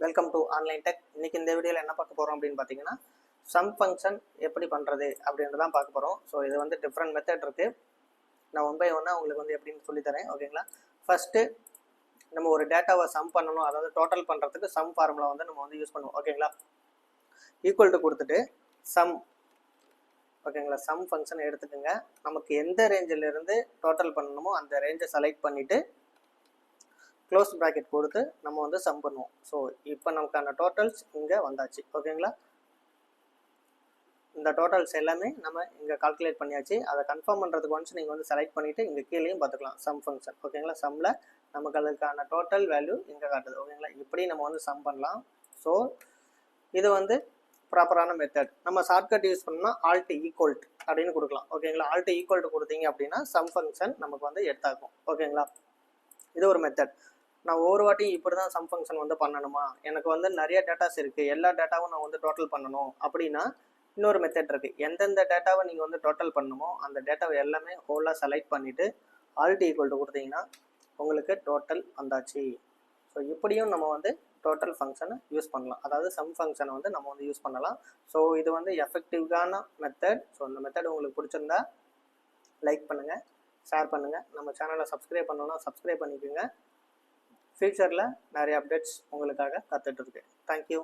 Welcome to online tech. இன்னைக்கு இந்த வீடியோவில் என்ன பார்க்க போகிறோம் அப்படின்னு பார்த்தீங்கன்னா, சம் ஃபங்க்ஷன் எப்படி பண்ணுறது அப்படின்றது தான் பார்க்க போகிறோம். ஸோ இது வந்து டிஃப்ரெண்ட் மெத்தட் இருக்குது. நான் ஒன் பை ஒன்னாக உங்களுக்கு வந்து எப்படின்னு சொல்லித்தரேன். ஓகேங்களா? ஃபஸ்ட்டு நம்ம ஒரு டேட்டாவை சம் பண்ணணும், அதாவது டோட்டல் பண்ணுறதுக்கு சம் ஃபார்முலா வந்து நம்ம வந்து யூஸ் பண்ணுவோம். ஓகேங்களா? ஈக்குவல் டு கொடுத்துட்டு சம், ஓகேங்களா, சம் ஃபங்க்ஷன் எடுத்துக்கோங்க. நமக்கு எந்த ரேஞ்சிலிருந்து டோட்டல் பண்ணணுமோ அந்த ரேஞ்சை செலக்ட் பண்ணிவிட்டு க்ளோஸ் ப்ராக்கெட் கொடுத்து நம்ம வந்து சம் பண்ணுவோம். ஸோ இப்போ நமக்கான டோட்டல்ஸ் இங்கே வந்தாச்சு. ஓகேங்களா? இந்த டோட்டல்ஸ் எல்லாமே நம்ம இங்கே கால்குலேட் பண்ணியாச்சு. அதை கன்ஃபார்ம் பண்ணுறதுக்கு ஒன்ஸ் நீங்கள் வந்து செலக்ட் பண்ணிவிட்டு இங்கே கீழேயும் பார்த்துக்கலாம் சம் ஃபங்க்ஷன். ஓகேங்களா? சம்மில் நமக்கு அதுக்கான டோட்டல் வேல்யூ இங்கே காட்டுது. ஓகேங்களா? இப்படி நம்ம வந்து சம் பண்ணலாம். ஸோ இது வந்து ப்ராப்பரான மெத்தட். நம்ம ஷார்ட்கட் யூஸ் பண்ணோம்னா ஆல்ட் ஈக்குவல்ட் அப்படின்னு கொடுக்கலாம். ஓகேங்களா? ஆல்ட் ஈக்குவல்ட் கொடுத்தீங்க அப்படின்னா சம் ஃபங்க்ஷன் நமக்கு வந்து எடுத்தாக்கும். ஓகேங்களா? இது ஒரு மெத்தட். நான் ஒவ்வொரு வாட்டியும் இப்படி தான் சம் ஃபங்க்ஷன் வந்து பண்ணணுமா, எனக்கு வந்து நிறைய டேட்டாஸ் இருக்குது, எல்லா டேட்டாவும் நான் வந்து டோட்டல் பண்ணணும் அப்படின்னா இன்னொரு மெத்தட் இருக்குது. எந்தெந்த டேட்டாவை நீங்கள் வந்து டோட்டல் பண்ணணுமோ அந்த டேட்டாவை எல்லாமே ஹோலாக செலக்ட் பண்ணிவிட்டு ஆல்ட் ஈக்குவல் டு கொடுத்தீங்கன்னா உங்களுக்கு டோட்டல் வந்தாச்சு. ஸோ இப்படியும் நம்ம வந்து டோட்டல் ஃபங்க்ஷனை யூஸ் பண்ணலாம், அதாவது சம் ஃபங்க்ஷனை வந்து நம்ம வந்து யூஸ் பண்ணலாம். ஸோ இது வந்து எஃபெக்டிவான மெத்தட். ஸோ இந்த மெத்தட் உங்களுக்கு பிடிச்சிருந்தா லைக் பண்ணுங்கள், ஷேர் பண்ணுங்கள். நம்ம சேனலை சப்ஸ்கிரைப் பண்ணணும்னா சப்ஸ்கிரைப் பண்ணிக்கோங்க. ஃபியூச்சரில் நிறைய அப்டேட்ஸ் உங்களுக்காக காத்துட்ருக்கு. தேங்க்யூ.